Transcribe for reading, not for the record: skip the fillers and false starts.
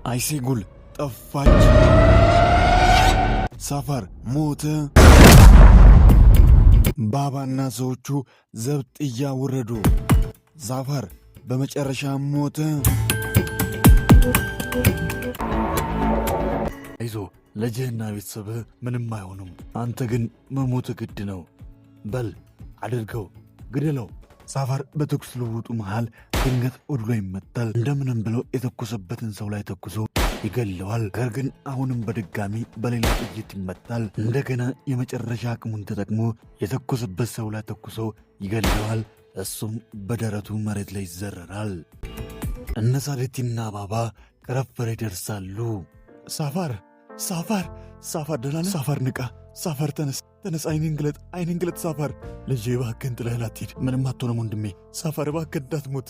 አይሴጉል ጠፋች። ሳፋር ሞተ። ባባና ሰዎቹ ዘብጥያ ወረዱ። ሳፋር በመጨረሻ ሞተ። አይዞ ልጅህና ቤተሰብህ ምንም አይሆኑም። አንተ ግን መሞት ግድ ነው። በል አድርገው፣ ግደለው። ሳፋር በተኩስ ልውውጡ መሃል ድንገት ወድሎ ይመታል። እንደምንም ብሎ የተኮሰበትን ሰው ላይ ተኩሶ ይገለዋል። ነገር ግን አሁንም በድጋሚ በሌላ ጥይት ይመታል። እንደገና የመጨረሻ አቅሙን ተጠቅሞ የተኮሰበት ሰው ላይ ተኩሶ ይገለዋል። እሱም በደረቱ መሬት ላይ ይዘረራል። እነ ሳዴቲና ባባ ከረፈረ ይደርሳሉ። ሳፋር ደህና ነህ? ሳፋር ንቃ። ሳፋር ተነስ፣ አይኔን ግለጥ ሳፋር። ልጄ እባክህን ጥለህ አትሂድ። ምንም አትሆንም ወንድሜ። ሳፋር እባክህ እንዳትሞት።